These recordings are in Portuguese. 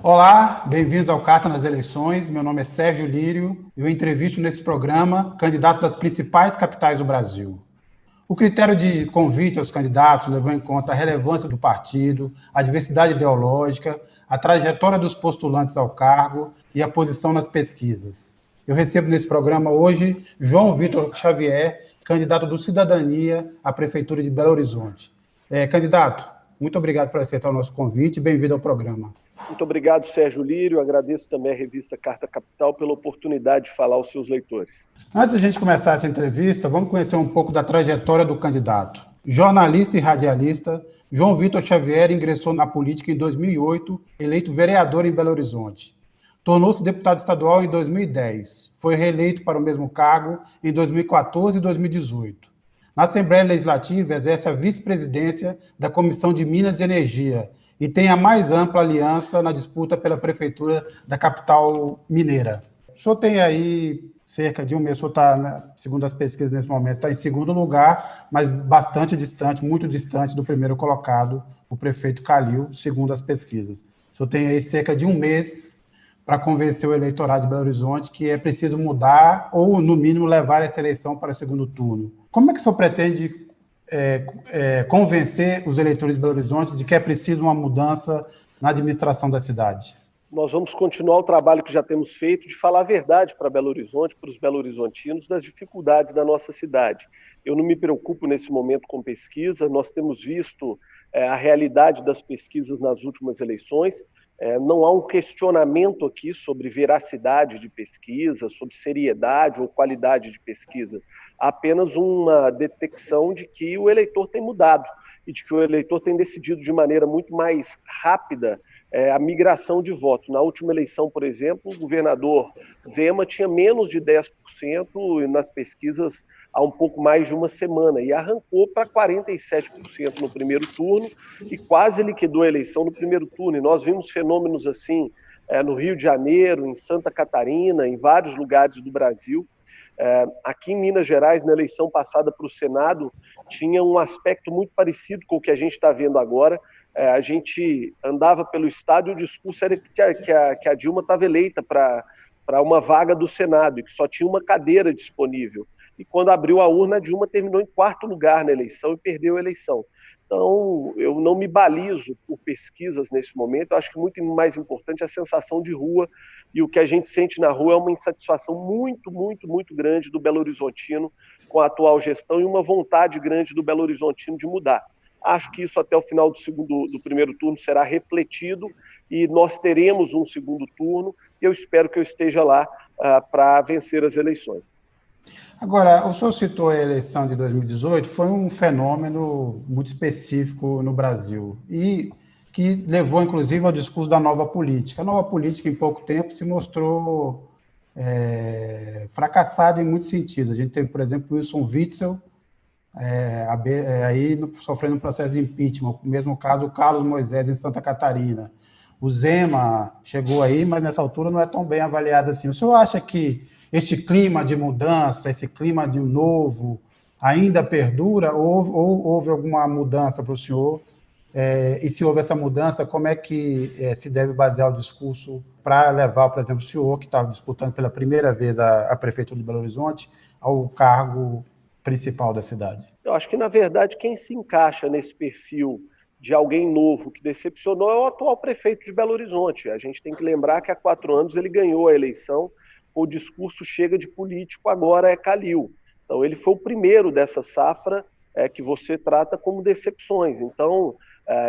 Olá, bem-vindos ao Carta nas Eleições. Meu nome é Sérgio Lírio e eu entrevisto nesse programa candidatos das principais capitais do Brasil. O critério de convite aos candidatos levou em conta a relevância do partido, a diversidade ideológica, a trajetória dos postulantes ao cargo e a posição nas pesquisas. Eu recebo nesse programa hoje João Vitor Xavier, candidato do Cidadania à Prefeitura de Belo Horizonte. Candidato, muito obrigado por aceitar o nosso convite e bem-vindo ao programa. Muito obrigado, Sérgio Lírio. Agradeço também a revista Carta Capital pela oportunidade de falar aos seus leitores. Antes de a gente começar essa entrevista, vamos conhecer um pouco da trajetória do candidato. Jornalista e radialista, João Vitor Xavier ingressou na política em 2008, eleito vereador em Belo Horizonte. Tornou-se deputado estadual em 2010. Foi reeleito para o mesmo cargo em 2014 e 2018. Na Assembleia Legislativa, exerce a vice-presidência da Comissão de Minas e Energia e tem a mais ampla aliança na disputa pela prefeitura da capital mineira. O senhor tem aí cerca de um mês, o senhor está, segundo as pesquisas nesse momento, está em segundo lugar, mas bastante distante, muito distante do primeiro colocado, o prefeito Calil, segundo as pesquisas. O senhor tem aí cerca de um mês para convencer o eleitorado de Belo Horizonte que é preciso mudar ou, no mínimo, levar essa eleição para o segundo turno. Como é que o senhor pretende convencer os eleitores de Belo Horizonte de que é preciso uma mudança na administração da cidade? Nós vamos continuar o trabalho que já temos feito de falar a verdade para Belo Horizonte, para os belo-horizontinos, das dificuldades da nossa cidade. Eu não me preocupo nesse momento com pesquisa, nós temos visto a realidade das pesquisas nas últimas eleições. Não há um questionamento aqui sobre veracidade de pesquisa, sobre seriedade ou qualidade de pesquisa. Há apenas uma detecção de que o eleitor tem mudado e de que o eleitor tem decidido de maneira muito mais rápida a migração de voto. Na última eleição, por exemplo, o governador Zema tinha menos de 10% nas pesquisas há um pouco mais de uma semana e arrancou para 47% no primeiro turno e quase liquidou a eleição no primeiro turno. E nós vimos fenômenos assim no Rio de Janeiro, em Santa Catarina, em vários lugares do Brasil. Aqui em Minas Gerais, na eleição passada para o Senado, tinha um aspecto muito parecido com o que a gente está vendo agora. A gente andava pelo estado e o discurso era que a Dilma estava eleita para uma vaga do Senado e que só tinha uma cadeira disponível. E quando abriu a urna, a Dilma terminou em quarto lugar na eleição e perdeu a eleição. Então, eu não me balizo por pesquisas nesse momento. Eu acho que muito mais importante é a sensação de rua, e o que a gente sente na rua é uma insatisfação muito, muito, muito grande do Belo Horizontino com a atual gestão e uma vontade grande do Belo Horizontino de mudar. Acho que isso até o final do primeiro turno será refletido e nós teremos um segundo turno e eu espero que eu esteja lá para vencer as eleições. Agora, o senhor citou a eleição de 2018, foi um fenômeno muito específico no Brasil e que levou, inclusive, ao discurso da nova política. A nova política, em pouco tempo, se mostrou fracassada em muitos sentidos. A gente teve, por exemplo, Wilson Witzel, aí sofrendo um processo de impeachment. No mesmo caso, o Carlos Moisés, em Santa Catarina. O Zema chegou aí, mas nessa altura não é tão bem avaliado assim. O senhor acha que este clima de mudança, esse clima de novo, ainda perdura? Ou houve alguma mudança para o senhor? E se houve essa mudança, como é que se deve basear o discurso para levar, por exemplo, o senhor, que estava disputando pela primeira vez a Prefeitura de Belo Horizonte, ao cargo principal da cidade? Eu acho que, na verdade, quem se encaixa nesse perfil de alguém novo que decepcionou é o atual prefeito de Belo Horizonte. A gente tem que lembrar que há 4 anos ele ganhou a eleição com o discurso chega de político, agora é Calil. Então ele foi o primeiro dessa safra que você trata como decepções. Então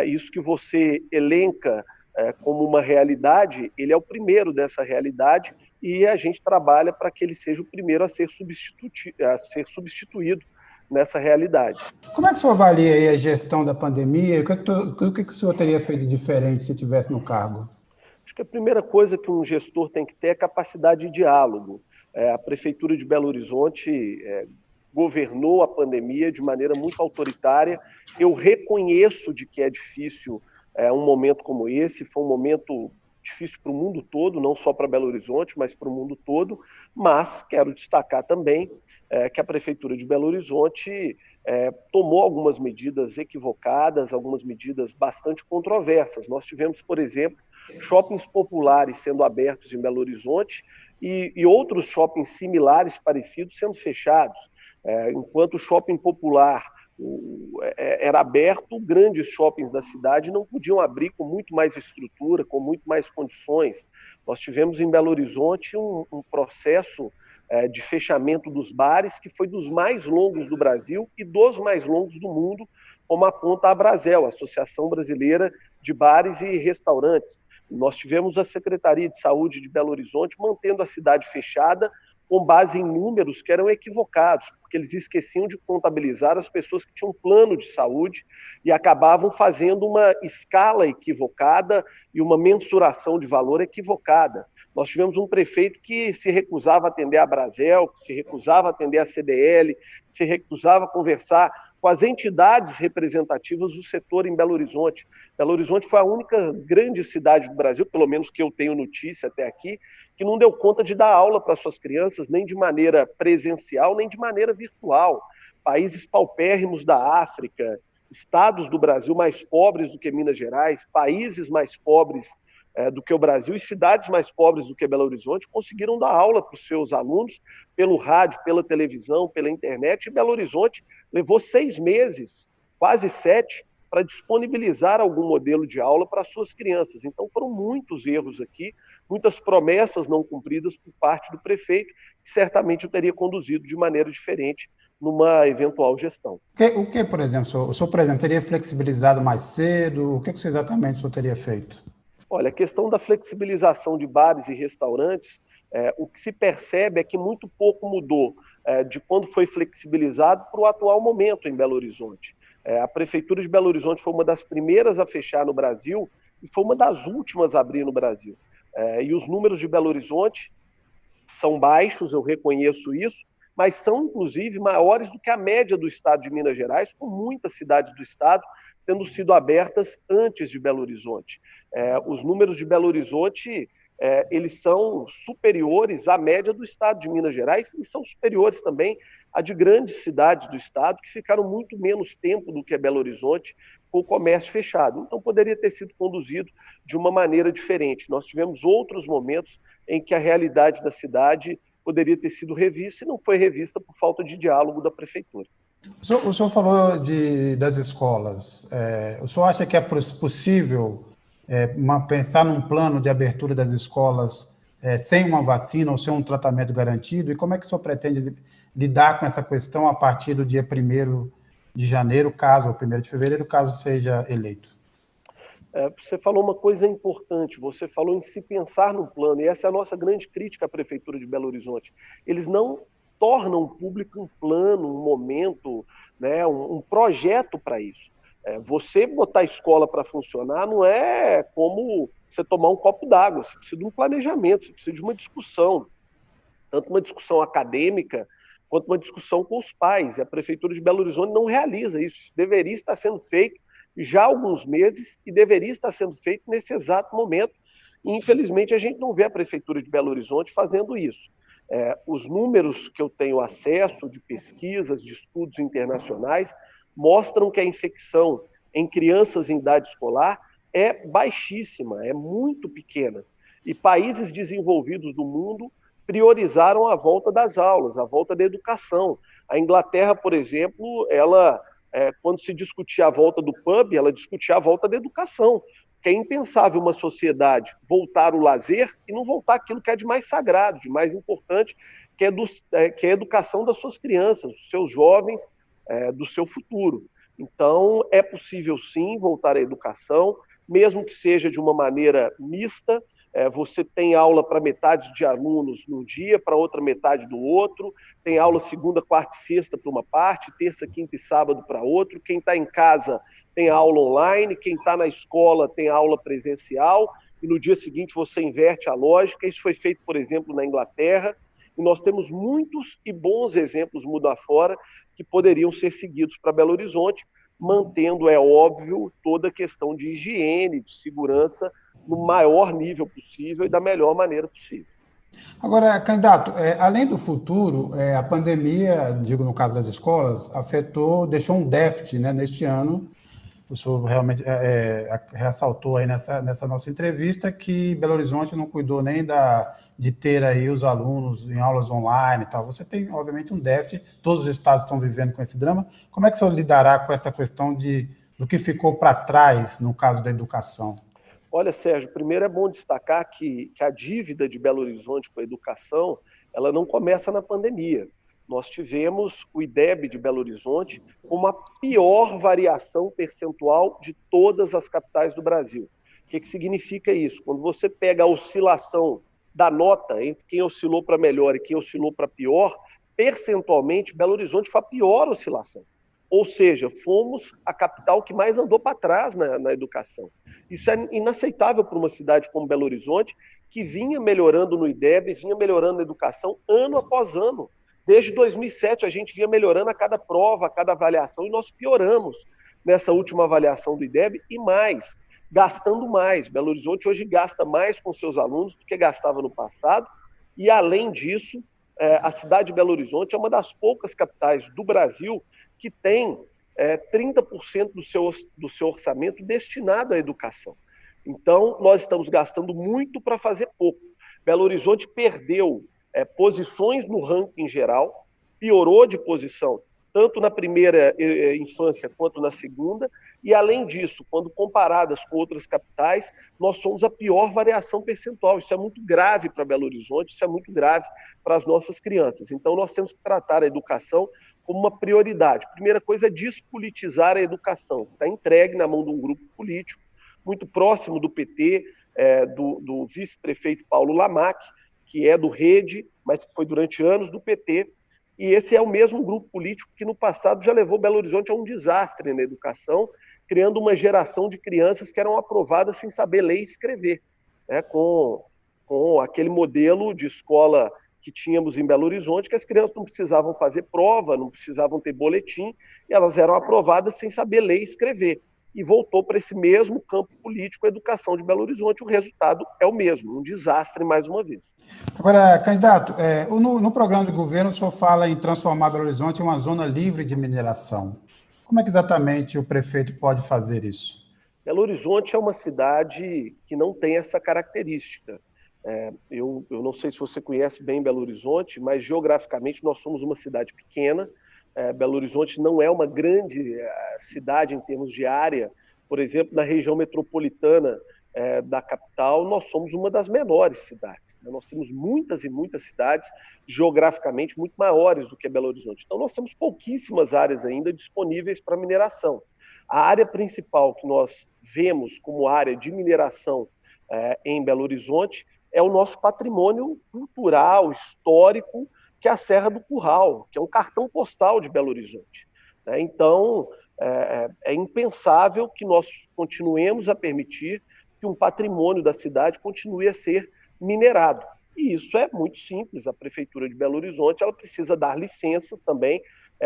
isso que você elenca como uma realidade, ele é o primeiro dessa realidade e a gente trabalha para que ele seja o primeiro a ser substituído nessa realidade. Como é que o senhor avalia aí a gestão da pandemia? O que o senhor teria feito de diferente se estivesse no cargo? Acho que a primeira coisa que um gestor tem que ter é capacidade de diálogo. A Prefeitura de Belo Horizonte governou a pandemia de maneira muito autoritária. Eu reconheço de que é difícil um momento como esse, foi um momento difícil para o mundo todo, não só para Belo Horizonte, mas para o mundo todo, mas quero destacar também que a Prefeitura de Belo Horizonte tomou algumas medidas equivocadas, algumas medidas bastante controversas. Nós tivemos, por exemplo, shoppings populares sendo abertos em Belo Horizonte e outros shoppings similares, parecidos, sendo fechados. Enquanto o shopping popular era aberto, grandes shoppings da cidade não podiam abrir com muito mais estrutura, com muito mais condições. Nós tivemos em Belo Horizonte um processo de fechamento dos bares que foi dos mais longos do Brasil e dos mais longos do mundo, como aponta a Abrazel, a Associação Brasileira de Bares e Restaurantes. Nós tivemos a Secretaria de Saúde de Belo Horizonte mantendo a cidade fechada com base em números que eram equivocados, porque eles esqueciam de contabilizar as pessoas que tinham plano de saúde e acabavam fazendo uma escala equivocada e uma mensuração de valor equivocada. Nós tivemos um prefeito que se recusava a atender a Abrazel, que se recusava a atender a CDL, se recusava a conversar com as entidades representativas do setor em Belo Horizonte. Belo Horizonte foi a única grande cidade do Brasil, pelo menos que eu tenho notícia até aqui, que não deu conta de dar aula para suas crianças, nem de maneira presencial, nem de maneira virtual. Países paupérrimos da África, estados do Brasil mais pobres do que Minas Gerais, países mais pobres do que o Brasil e cidades mais pobres do que Belo Horizonte conseguiram dar aula para os seus alunos pelo rádio, pela televisão, pela internet, e Belo Horizonte levou 6 meses, quase 7, para disponibilizar algum modelo de aula para suas crianças. Então foram muitos erros aqui, muitas promessas não cumpridas por parte do prefeito, que certamente o teria conduzido de maneira diferente numa eventual gestão. O que, por exemplo, o senhor, por exemplo, teria flexibilizado mais cedo? O que exatamente o senhor teria feito? Olha, a questão da flexibilização de bares e restaurantes, o que se percebe é que muito pouco mudou de quando foi flexibilizado para o atual momento em Belo Horizonte. A Prefeitura de Belo Horizonte foi uma das primeiras a fechar no Brasil e foi uma das últimas a abrir no Brasil. E os números de Belo Horizonte são baixos, eu reconheço isso, mas são, inclusive, maiores do que a média do estado de Minas Gerais, com muitas cidades do estado tendo sido abertas antes de Belo Horizonte. Os números de Belo Horizonte, eles são superiores à média do estado de Minas Gerais e são superiores também a de grandes cidades do estado que ficaram muito menos tempo do que Belo Horizonte com o comércio fechado. Então, poderia ter sido conduzido de uma maneira diferente. Nós tivemos outros momentos em que a realidade da cidade poderia ter sido revista e não foi revista por falta de diálogo da prefeitura. O senhor falou das escolas. O senhor acha que é possível pensar num plano de abertura das escolas sem uma vacina ou sem um tratamento garantido? E como é que o senhor pretende lidar com essa questão a partir do dia 1º de janeiro, ou 1º de fevereiro, caso seja eleito? Você falou uma coisa importante, você falou em se pensar no plano, e essa é a nossa grande crítica à Prefeitura de Belo Horizonte. Eles não tornam público um plano, um momento, né, um projeto para isso. Você botar a escola para funcionar não é como você tomar um copo d'água, você precisa de um planejamento, você precisa de uma discussão, tanto uma discussão acadêmica quanto uma discussão com os pais. E a Prefeitura de Belo Horizonte não realiza isso, isso deveria estar sendo feito já há alguns meses e deveria estar sendo feito nesse exato momento. E, infelizmente, a gente não vê a Prefeitura de Belo Horizonte fazendo isso. Os números que eu tenho acesso de pesquisas, de estudos internacionais, mostram que a infecção em crianças em idade escolar é baixíssima, é muito pequena. E países desenvolvidos do mundo priorizaram a volta das aulas, a volta da educação. A Inglaterra, por exemplo, ela, quando se discutia a volta do pub, ela discutia a volta da educação. Que é impensável uma sociedade voltar o lazer e não voltar aquilo que é de mais sagrado, de mais importante, que é a educação das suas crianças, dos seus jovens, do seu futuro. Então, é possível sim voltar à educação, mesmo que seja de uma maneira mista. Você tem aula para metade de alunos num dia, para outra metade do outro, tem aula segunda, quarta e sexta para uma parte, terça, quinta e sábado para outro. Quem está em casa tem aula online, quem está na escola tem aula presencial, e no dia seguinte você inverte a lógica. Isso foi feito, por exemplo, na Inglaterra, e nós temos muitos e bons exemplos mundo afora que poderiam ser seguidos para Belo Horizonte, mantendo, é óbvio, toda a questão de higiene, de segurança, no maior nível possível e da melhor maneira possível. Agora, candidato, além do futuro, a pandemia, digo no caso das escolas, deixou um déficit, né, neste ano, o senhor realmente ressaltou aí nessa nossa entrevista que Belo Horizonte não cuidou nem de ter aí os alunos em aulas online e tal. Você tem, obviamente, um déficit, todos os estados estão vivendo com esse drama. Como é que o senhor lidará com essa questão do que ficou para trás no caso da educação? Olha, Sérgio, primeiro é bom destacar que a dívida de Belo Horizonte com a educação, ela não começa na pandemia. Nós tivemos o IDEB de Belo Horizonte com uma pior variação percentual de todas as capitais do Brasil. O que significa isso? Quando você pega a oscilação da nota entre quem oscilou para melhor e quem oscilou para pior, percentualmente, Belo Horizonte foi a pior oscilação. Ou seja, fomos a capital que mais andou para trás na educação. Isso é inaceitável para uma cidade como Belo Horizonte, que vinha melhorando no IDEB, vinha melhorando na educação ano após ano. Desde 2007 a gente vinha melhorando a cada prova, a cada avaliação, e nós pioramos nessa última avaliação do IDEB e mais, gastando mais. Belo Horizonte hoje gasta mais com seus alunos do que gastava no passado, e além disso, a cidade de Belo Horizonte é uma das poucas capitais do Brasil que tem 30% do seu orçamento destinado à educação. Então, nós estamos gastando muito para fazer pouco. Belo Horizonte perdeu posições no ranking geral, piorou de posição, tanto na primeira infância quanto na segunda, e além disso, quando comparadas com outras capitais, nós somos a pior variação percentual. Isso é muito grave para Belo Horizonte, isso é muito grave para as nossas crianças. Então, nós temos que tratar a educação como uma prioridade. A primeira coisa é despolitizar a educação, que está entregue na mão de um grupo político, muito próximo do PT, do vice-prefeito Paulo Lamac, que é do Rede, mas que foi durante anos do PT, e esse é o mesmo grupo político que no passado já levou Belo Horizonte a um desastre na educação, criando uma geração de crianças que eram aprovadas sem saber ler e escrever, né, com aquele modelo de escola que tínhamos em Belo Horizonte, que as crianças não precisavam fazer prova, não precisavam ter boletim, e elas eram aprovadas sem saber ler e escrever. E voltou para esse mesmo campo político, a educação de Belo Horizonte, o resultado é o mesmo, um desastre mais uma vez. Agora, candidato, no programa de governo o senhor fala em transformar Belo Horizonte em uma zona livre de mineração. Como é que exatamente o prefeito pode fazer isso? Belo Horizonte é uma cidade que não tem essa característica. Eu não sei se você conhece bem Belo Horizonte, mas geograficamente nós somos uma cidade pequena. Belo Horizonte não é uma grande cidade em termos de área. Por exemplo, na região metropolitana da capital, nós somos uma das menores cidades. Nós temos muitas e muitas cidades geograficamente muito maiores do que Belo Horizonte. Então, nós temos pouquíssimas áreas ainda disponíveis para mineração. A área principal que nós vemos como área de mineração em Belo Horizonte é o nosso patrimônio cultural, histórico, que é a Serra do Curral, que é um cartão postal de Belo Horizonte. Então, é impensável que nós continuemos a permitir que um patrimônio da cidade continue a ser minerado. E isso é muito simples. A Prefeitura de Belo Horizonte ela precisa dar licenças também.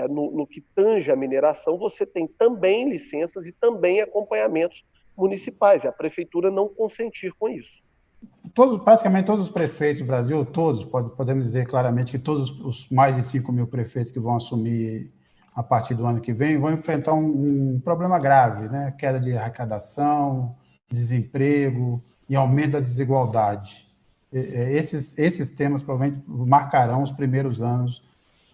No que tange a mineração, você tem também licenças e também acompanhamentos municipais. E a Prefeitura não consentir com isso. Praticamente todos os prefeitos do Brasil, todos, podemos dizer claramente que todos os mais de 5 mil prefeitos que vão assumir a partir do ano que vem vão enfrentar um problema grave, né? Queda de arrecadação, desemprego e aumento da desigualdade. Esses temas provavelmente marcarão os primeiros anos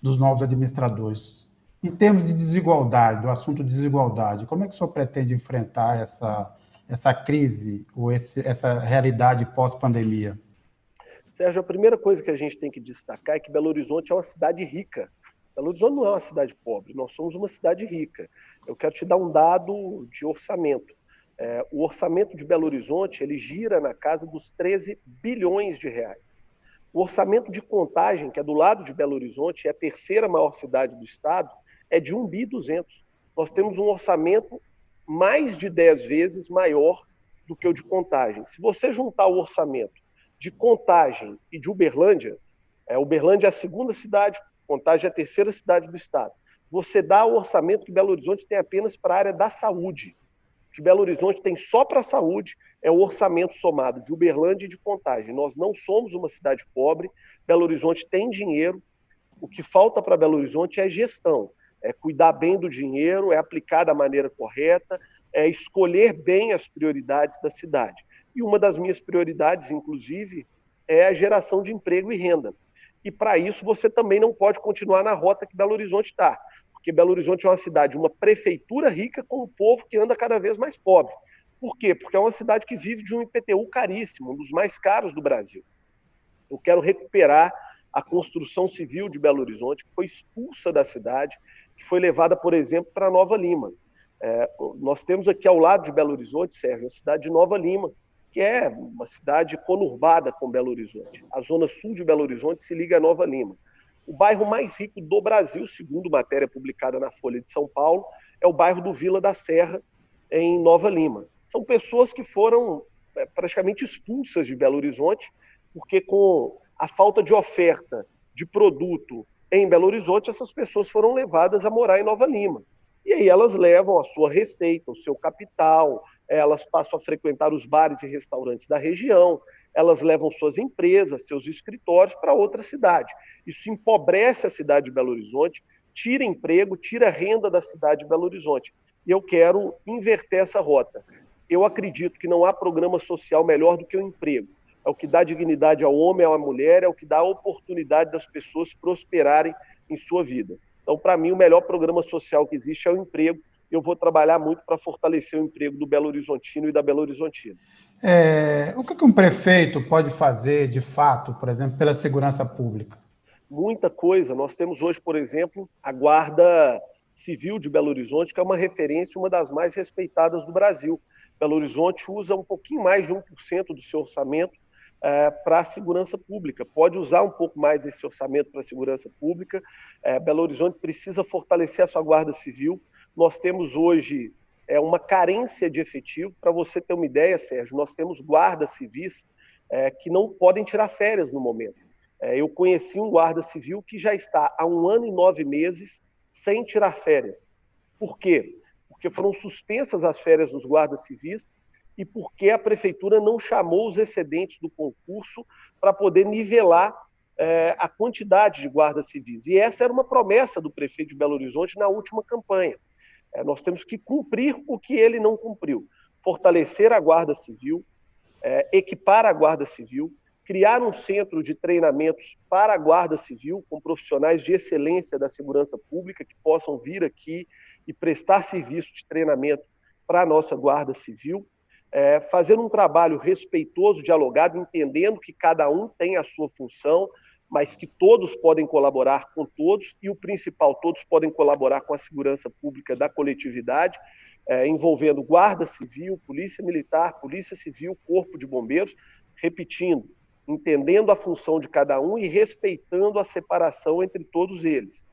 dos novos administradores. Em termos de desigualdade, do assunto desigualdade, como é que o senhor pretende enfrentar essa crise ou essa realidade pós-pandemia? Sérgio, a primeira coisa que a gente tem que destacar é que Belo Horizonte é uma cidade rica. Belo Horizonte não é uma cidade pobre, nós somos uma cidade rica. Eu quero te dar um dado de orçamento. O orçamento de Belo Horizonte ele gira na casa dos 13 bilhões de reais. O orçamento de Contagem, que é do lado de Belo Horizonte, é a terceira maior cidade do estado, é de 1,2 bilhão. Nós temos um orçamento mais de 10 vezes maior do que o de Contagem. Se você juntar o orçamento de Contagem e de Uberlândia, Uberlândia é a segunda cidade, Contagem é a terceira cidade do estado, você dá o orçamento que Belo Horizonte tem apenas para a área da saúde. O que Belo Horizonte tem só para a saúde é o orçamento somado de Uberlândia e de Contagem. Nós não somos uma cidade pobre, Belo Horizonte tem dinheiro, o que falta para Belo Horizonte é gestão, é cuidar bem do dinheiro, é aplicar da maneira correta, escolher bem as prioridades da cidade. E uma das minhas prioridades, inclusive, é a geração de emprego e renda. E para isso você também não pode continuar na rota que Belo Horizonte está, porque Belo Horizonte é uma cidade, uma prefeitura rica com um povo que anda cada vez mais pobre. Por quê? Porque é uma cidade que vive de um IPTU caríssimo, um dos mais caros do Brasil. Eu quero recuperar a construção civil de Belo Horizonte, que foi expulsa da cidade, que foi levada, por exemplo, para Nova Lima. Nós temos aqui ao lado de Belo Horizonte, Sérgio, a cidade de Nova Lima, que é uma cidade conurbada com Belo Horizonte. A zona sul de Belo Horizonte se liga a Nova Lima. O bairro mais rico do Brasil, segundo matéria publicada na Folha de São Paulo, é o bairro do Vila da Serra, em Nova Lima. São pessoas que foram praticamente expulsas de Belo Horizonte, porque com a falta de oferta de produto em Belo Horizonte, essas pessoas foram levadas a morar em Nova Lima. E aí elas levam a sua receita, o seu capital, elas passam a frequentar os bares e restaurantes da região, elas levam suas empresas, seus escritórios para outra cidade. Isso empobrece a cidade de Belo Horizonte, tira emprego, tira renda da cidade de Belo Horizonte. E eu quero inverter essa rota. Eu acredito que não há programa social melhor do que o emprego. É o que dá dignidade ao homem, à mulher, é o que dá a oportunidade das pessoas prosperarem em sua vida. Então, para mim, o melhor programa social que existe é o emprego. Eu vou trabalhar muito para fortalecer o emprego do Belo Horizontino e da Belo Horizontina. O que um prefeito pode fazer, de fato, por exemplo, pela segurança pública? Muita coisa. Nós temos hoje, por exemplo, a Guarda Civil de Belo Horizonte, que é uma referência, uma das mais respeitadas do Brasil. Belo Horizonte usa um pouquinho mais de 1% do seu orçamento para a segurança pública. Pode usar um pouco mais desse orçamento para a segurança pública. Belo Horizonte precisa fortalecer a sua Guarda Civil. Nós temos hoje uma carência de efetivo. Para você ter uma ideia, Sérgio, nós temos guardas civis que não podem tirar férias no momento. Eu conheci um guarda civil que já está há 1 ano e 9 meses sem tirar férias. Por quê? Porque foram suspensas as férias dos guardas civis e porque a prefeitura não chamou os excedentes do concurso para poder nivelar a quantidade de guardas civis. E essa era uma promessa do prefeito de Belo Horizonte na última campanha. Nós temos que cumprir o que ele não cumpriu. Fortalecer a Guarda Civil, equipar a Guarda Civil, criar um centro de treinamentos para a Guarda Civil, com profissionais de excelência da segurança pública que possam vir aqui e prestar serviço de treinamento para a nossa Guarda Civil, fazer um trabalho respeitoso, dialogado, entendendo que cada um tem a sua função, mas que todos podem colaborar com todos e o principal, todos podem colaborar com a segurança pública da coletividade, envolvendo Guarda Civil, Polícia Militar, Polícia Civil, Corpo de Bombeiros, repetindo, entendendo a função de cada um e respeitando a separação entre todos eles.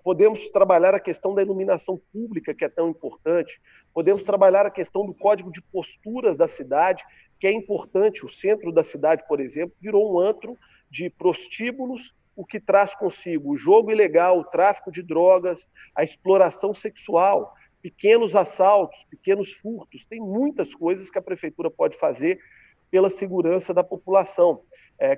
Podemos trabalhar a questão da iluminação pública, que é tão importante, podemos trabalhar a questão do código de posturas da cidade, que é importante. O centro da cidade, por exemplo, virou um antro de prostíbulos, o que traz consigo o jogo ilegal, o tráfico de drogas, a exploração sexual, pequenos assaltos, pequenos furtos. Tem muitas coisas que a prefeitura pode fazer pela segurança da população.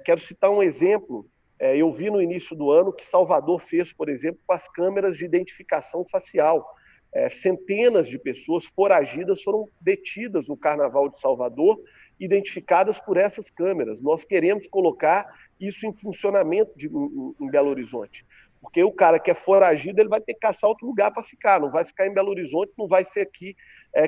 Quero citar um exemplo. Eu vi no início do ano que Salvador fez, por exemplo, com as câmeras de identificação facial. Centenas de pessoas foragidas foram detidas no Carnaval de Salvador, identificadas por essas câmeras. Nós queremos colocar isso em funcionamento em Belo Horizonte. Porque o cara que é foragido, ele vai ter que caçar outro lugar para ficar, não vai ficar em Belo Horizonte, não vai ser aqui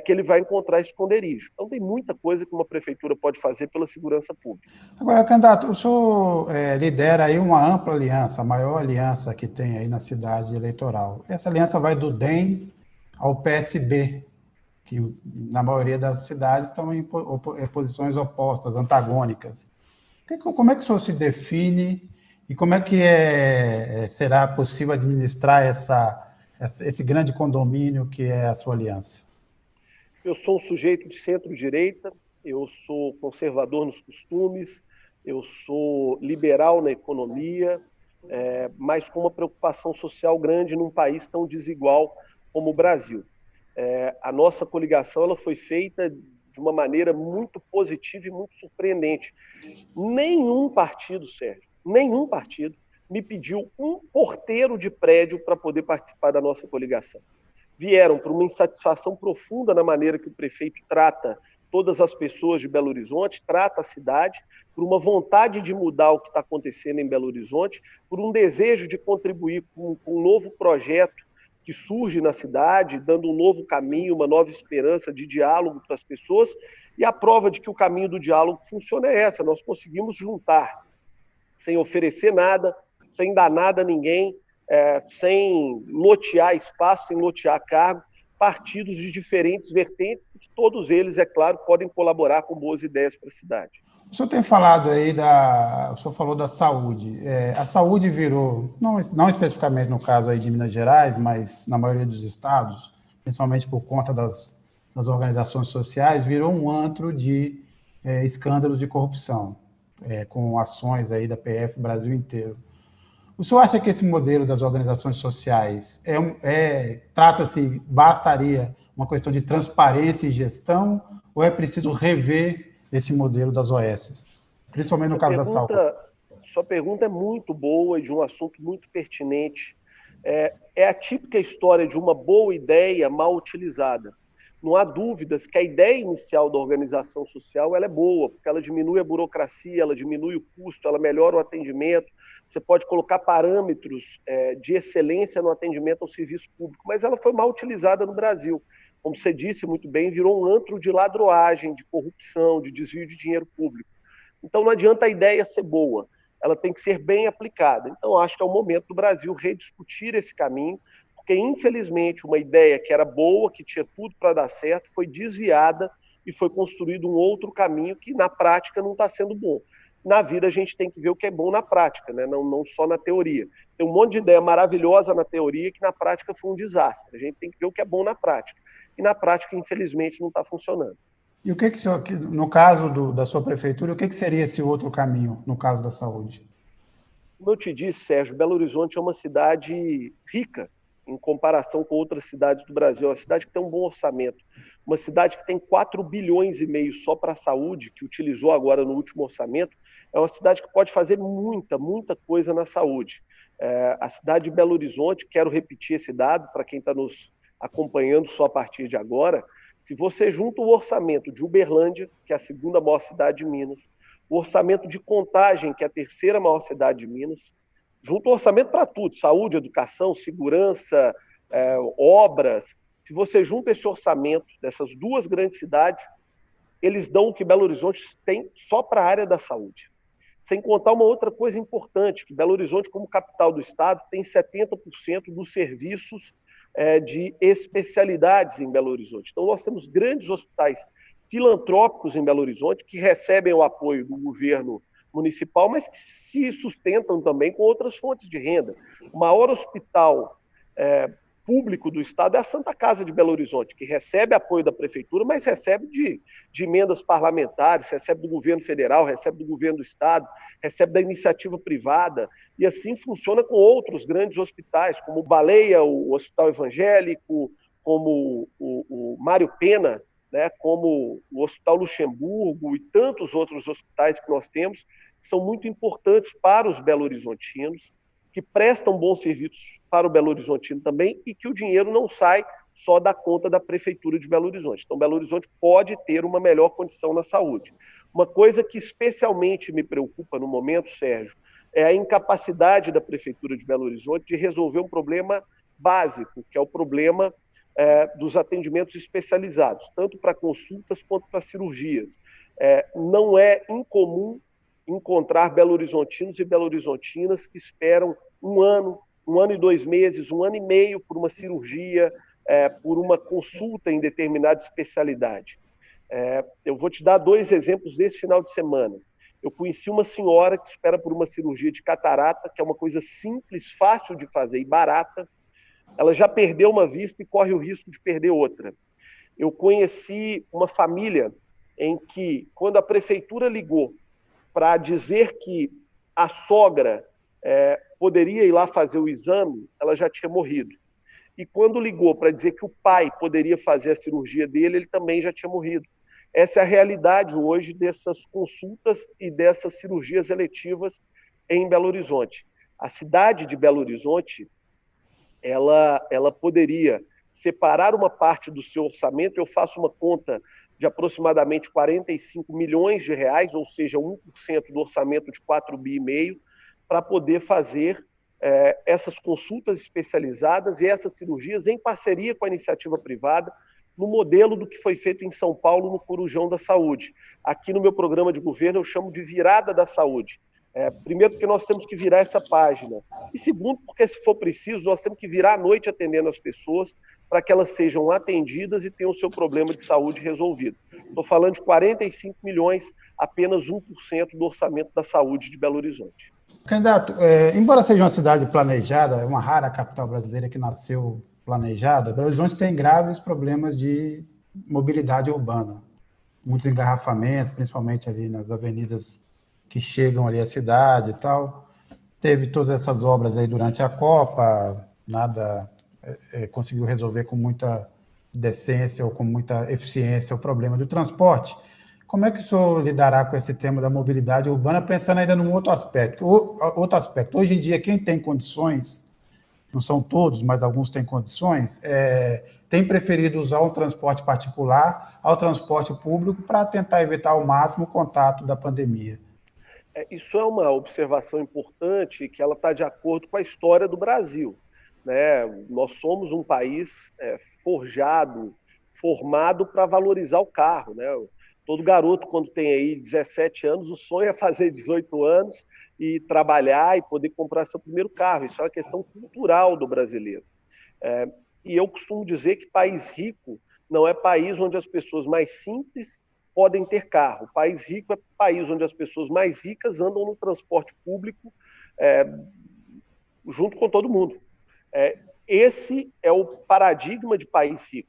que ele vai encontrar esconderijo. Então tem muita coisa que uma prefeitura pode fazer pela segurança pública. Agora, candidato, o senhor lidera aí uma ampla aliança, a maior aliança que tem aí na cidade eleitoral. Essa aliança vai do DEM ao PSB, que na maioria das cidades estão em posições opostas, antagônicas. Como é que o senhor se define e como é que será possível administrar esse grande condomínio que é a sua aliança? Eu sou um sujeito de centro-direita, eu sou conservador nos costumes, eu sou liberal na economia, mas com uma preocupação social grande num país tão desigual como o Brasil. A nossa coligação ela foi feita de uma maneira muito positiva e muito surpreendente. Nenhum partido, Sérgio, nenhum partido me pediu um porteiro de prédio para poder participar da nossa coligação. vieram por uma insatisfação profunda na maneira que o prefeito trata todas as pessoas de Belo Horizonte, trata a cidade, por uma vontade de mudar o que está acontecendo em Belo Horizonte, por um desejo de contribuir com um novo projeto que surge na cidade, dando um novo caminho, uma nova esperança de diálogo para as pessoas, e a prova de que o caminho do diálogo funciona é essa: nós conseguimos juntar, sem oferecer nada, sem dar nada a ninguém, sem lotear espaço, sem lotear cargo, partidos de diferentes vertentes, que todos eles, é claro, podem colaborar com boas ideias para a cidade. O senhor tem falado aí o senhor falou da saúde. A saúde virou, não especificamente no caso aí de Minas Gerais, mas na maioria dos estados, principalmente por conta das organizações sociais, virou um antro de escândalos de corrupção, com ações aí da PF Brasil inteiro. O senhor acha que esse modelo das organizações sociais bastaria uma questão de transparência e gestão, ou é preciso rever esse modelo das OS, principalmente no caso da saúde? Sua pergunta é muito boa e de um assunto muito pertinente. É a típica história de uma boa ideia mal utilizada. Não há dúvidas que a ideia inicial da organização social ela é boa, porque ela diminui a burocracia, ela diminui o custo, ela melhora o atendimento. Você pode colocar parâmetros de excelência no atendimento ao serviço público, mas ela foi mal utilizada no Brasil. Como você disse muito bem, virou um antro de ladroagem, de corrupção, de desvio de dinheiro público. Então não adianta a ideia ser boa, ela tem que ser bem aplicada. Então acho que é o momento do Brasil rediscutir esse caminho, porque infelizmente uma ideia que era boa, que tinha tudo para dar certo, foi desviada e foi construído um outro caminho que na prática não está sendo bom. Na vida a gente tem que ver o que é bom na prática, né? Não só na teoria. Tem um monte de ideia maravilhosa na teoria que na prática foi um desastre. A gente tem que ver o que é bom na prática. E na prática, infelizmente, não está funcionando. E o que senhor, no caso da sua prefeitura, o que seria esse outro caminho, no caso da saúde? Como eu te disse, Sérgio, Belo Horizonte é uma cidade rica em comparação com outras cidades do Brasil. É uma cidade que tem um bom orçamento. Uma cidade que tem 4,5 bilhões só para a saúde, que utilizou agora no último orçamento. É uma cidade que pode fazer muita coisa na saúde. A cidade de Belo Horizonte, quero repetir esse dado para quem está nos acompanhando só a partir de agora, se você junta o orçamento de Uberlândia, que é a segunda maior cidade de Minas, o orçamento de Contagem, que é a terceira maior cidade de Minas, junta o orçamento para tudo, saúde, educação, segurança, obras. Se você junta esse orçamento dessas duas grandes cidades, eles dão o que Belo Horizonte tem só para a área da saúde. Sem contar uma outra coisa importante, que Belo Horizonte, como capital do estado, tem 70% dos serviços de especialidades em Belo Horizonte. Então, nós temos grandes hospitais filantrópicos em Belo Horizonte que recebem o apoio do governo municipal, mas que se sustentam também com outras fontes de renda. O maior hospital público do estado é a Santa Casa de Belo Horizonte, que recebe apoio da prefeitura, mas recebe de emendas parlamentares, recebe do governo federal, recebe do governo do estado, recebe da iniciativa privada, e assim funciona com outros grandes hospitais, como o Baleia, o Hospital Evangélico, como o Mário Pena, né, como o Hospital Luxemburgo e tantos outros hospitais que nós temos, que são muito importantes para os belo-horizontinos, que prestam bons serviços para o Belo Horizontino também e que o dinheiro não sai só da conta da Prefeitura de Belo Horizonte. Então, Belo Horizonte pode ter uma melhor condição na saúde. Uma coisa que especialmente me preocupa no momento, Sérgio, é a incapacidade da Prefeitura de Belo Horizonte de resolver um problema básico, que é o problema dos atendimentos especializados, tanto para consultas quanto para cirurgias. Não é incomum encontrar belo-horizontinos e belo-horizontinas que esperam um ano e 2 meses, 1 ano e meio por uma cirurgia, por uma consulta em determinada especialidade. Eu vou te dar 2 exemplos desse final de semana. Eu conheci uma senhora que espera por uma cirurgia de catarata, que é uma coisa simples, fácil de fazer e barata. Ela já perdeu uma vista e corre o risco de perder outra. Eu conheci uma família em que, quando a prefeitura ligou para dizer que a sogra poderia ir lá fazer o exame, ela já tinha morrido. E quando ligou para dizer que o pai poderia fazer a cirurgia dele, ele também já tinha morrido. Essa é a realidade hoje dessas consultas e dessas cirurgias eletivas em Belo Horizonte. A cidade de Belo Horizonte, ela poderia separar uma parte do seu orçamento, eu faço uma conta de aproximadamente 45 milhões de reais, ou seja, 1% do orçamento de 4,5 bi, para poder fazer essas consultas especializadas e essas cirurgias em parceria com a iniciativa privada, no modelo do que foi feito em São Paulo, no Corujão da Saúde. Aqui no meu programa de governo eu chamo de virada da saúde. Primeiro, porque nós temos que virar essa página. E segundo, porque se for preciso, nós temos que virar à noite atendendo as pessoas para que elas sejam atendidas e tenham o seu problema de saúde resolvido. Estou falando de 45 milhões, apenas 1% do orçamento da saúde de Belo Horizonte. Candidato, embora seja uma cidade planejada, é uma rara capital brasileira que nasceu planejada, Belo Horizonte tem graves problemas de mobilidade urbana. Muitos engarrafamentos, principalmente ali nas avenidas que chegam ali à cidade e tal. Teve todas essas obras aí durante a Copa, nada conseguiu resolver com muita decência ou com muita eficiência o problema do transporte. Como é que o senhor lidará com esse tema da mobilidade urbana, pensando ainda num outro aspecto? Hoje em dia, quem tem condições, não são todos, mas alguns têm condições, tem preferido usar um transporte particular ao transporte público para tentar evitar ao máximo o contato da pandemia. Isso é uma observação importante que ela está de acordo com a história do Brasil, né? Nós somos um país formado para valorizar o carro, né? Todo garoto, quando tem aí 17 anos, o sonho é fazer 18 anos e trabalhar e poder comprar seu primeiro carro. Isso é uma questão cultural do brasileiro. E eu costumo dizer que país rico não é país onde as pessoas mais simples podem ter carro. País rico é país onde as pessoas mais ricas andam no transporte público junto com todo mundo. Esse é o paradigma de país rico,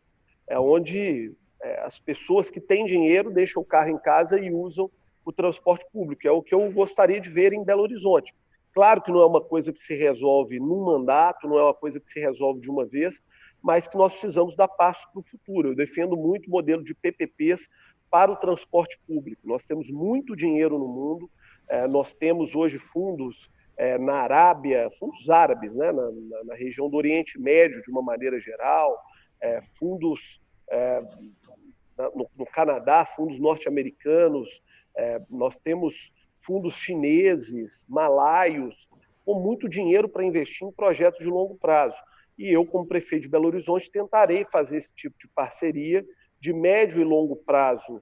onde as pessoas que têm dinheiro deixam o carro em casa e usam o transporte público. É o que eu gostaria de ver em Belo Horizonte. Claro que não é uma coisa que se resolve num mandato, não é uma coisa que se resolve de uma vez, mas que nós precisamos dar passo para o futuro. Eu defendo muito o modelo de PPPs para o transporte público. Nós temos muito dinheiro no mundo, nós temos hoje fundos na Arábia, fundos árabes, né, na região do Oriente Médio, de uma maneira geral, fundos no Canadá, fundos norte-americanos, nós temos fundos chineses, malaios, com muito dinheiro para investir em projetos de longo prazo. E eu, como prefeito de Belo Horizonte, tentarei fazer esse tipo de parceria de médio e longo prazo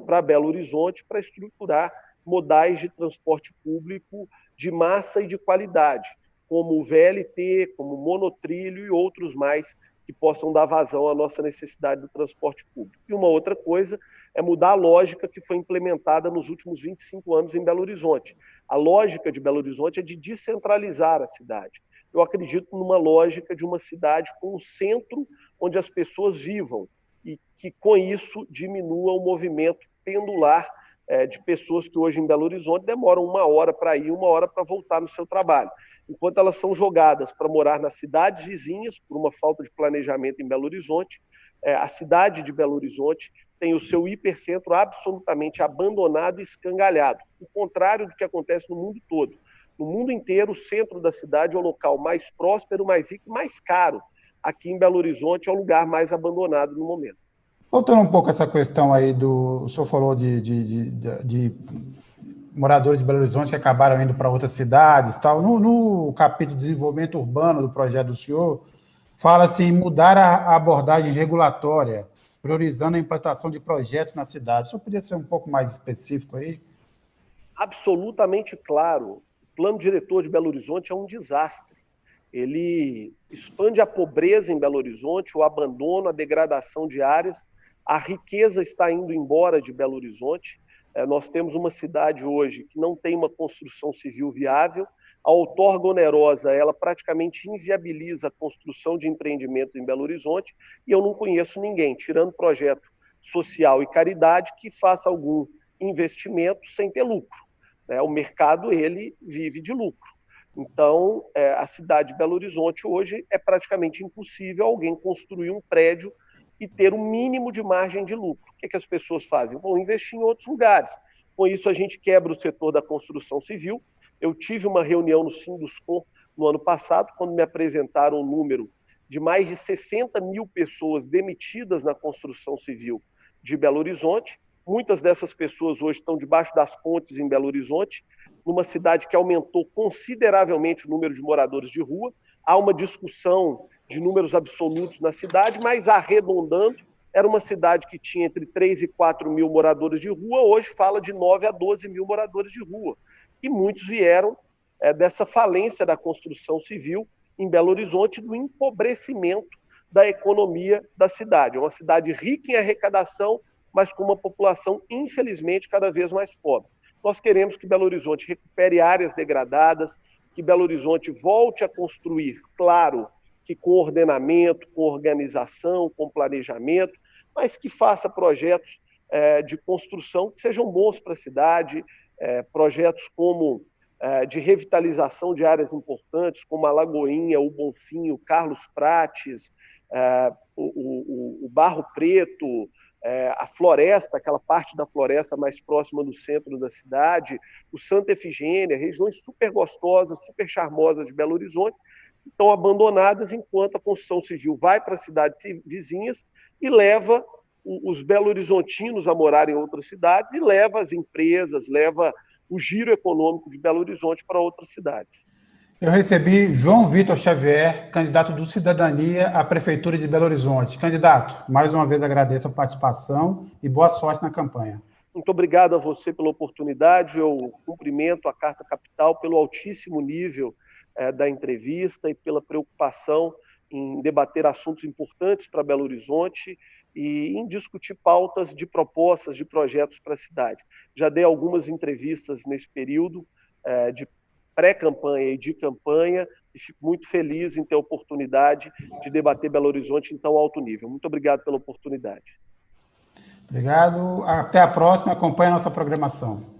para Belo Horizonte, para estruturar modais de transporte público de massa e de qualidade, como o VLT, como o monotrilho e outros mais que possam dar vazão à nossa necessidade do transporte público. E uma outra coisa é mudar a lógica que foi implementada nos últimos 25 anos em Belo Horizonte. A lógica de Belo Horizonte é de descentralizar a cidade. Eu acredito numa lógica de uma cidade com um centro onde as pessoas vivam e que, com isso, diminua o movimento pendular de pessoas que hoje em Belo Horizonte demoram 1 hora para ir, 1 hora para voltar no seu trabalho. Enquanto elas são jogadas para morar nas cidades vizinhas, por uma falta de planejamento em Belo Horizonte, a cidade de Belo Horizonte tem o seu hipercentro absolutamente abandonado e escangalhado, o contrário do que acontece no mundo todo. No mundo inteiro, o centro da cidade é o local mais próspero, mais rico e mais caro. Aqui em Belo Horizonte é o lugar mais abandonado no momento. Voltando um pouco a essa questão aí o senhor falou de moradores de Belo Horizonte que acabaram indo para outras cidades, tal. No capítulo de desenvolvimento urbano do projeto do senhor, fala-se em mudar a abordagem regulatória, priorizando a implantação de projetos na cidade. O senhor podia ser um pouco mais específico aí? Absolutamente claro. O plano diretor de Belo Horizonte é um desastre. Ele expande a pobreza em Belo Horizonte, o abandono, a degradação de áreas. A riqueza está indo embora de Belo Horizonte. Nós temos uma cidade hoje que não tem uma construção civil viável. A outorga onerosa, ela praticamente inviabiliza a construção de empreendimentos em Belo Horizonte e eu não conheço ninguém, tirando projeto social e caridade, que faça algum investimento sem ter lucro. O mercado, ele vive de lucro. Então, a cidade de Belo Horizonte hoje é praticamente impossível alguém construir um prédio e ter um mínimo de margem de lucro. O que as pessoas fazem? Vão investir em outros lugares. Com isso, a gente quebra o setor da construção civil. Eu tive uma reunião no Sinduscom no ano passado, quando me apresentaram o número de mais de 60 mil pessoas demitidas na construção civil de Belo Horizonte. Muitas dessas pessoas hoje estão debaixo das pontes em Belo Horizonte, numa cidade que aumentou consideravelmente o número de moradores de rua. Há uma discussão de números absolutos na cidade, mas arredondando, era uma cidade que tinha entre 3 e 4 mil moradores de rua, hoje fala de 9 a 12 mil moradores de rua. E muitos vieram dessa falência da construção civil em Belo Horizonte, do empobrecimento da economia da cidade. É uma cidade rica em arrecadação, mas com uma população, infelizmente, cada vez mais pobre. Nós queremos que Belo Horizonte recupere áreas degradadas, que Belo Horizonte volte a construir, claro, que com ordenamento, com organização, com planejamento, mas que faça projetos de construção que sejam bons para a cidade, projetos como de revitalização de áreas importantes, como a Lagoinha, o Bonfim, o Carlos Prates, o Barro Preto, a floresta, aquela parte da floresta mais próxima do centro da cidade, o Santa Efigênia, regiões super gostosas, super charmosas de Belo Horizonte, estão abandonadas enquanto a construção civil vai para cidades vizinhas e leva os belo-horizontinos a morar em outras cidades e leva as empresas, leva o giro econômico de Belo Horizonte para outras cidades. Eu recebi João Vitor Xavier, candidato do Cidadania à Prefeitura de Belo Horizonte. Candidato, mais uma vez agradeço a participação e boa sorte na campanha. Muito obrigado a você pela oportunidade. Eu cumprimento a Carta Capital pelo altíssimo nível da entrevista e pela preocupação em debater assuntos importantes para Belo Horizonte e em discutir pautas de propostas, de projetos para a cidade. Já dei algumas entrevistas nesse período de pré-campanha e de campanha e fico muito feliz em ter a oportunidade de debater Belo Horizonte em tão alto nível. Muito obrigado pela oportunidade. Obrigado. Até a próxima. Acompanhe a nossa programação.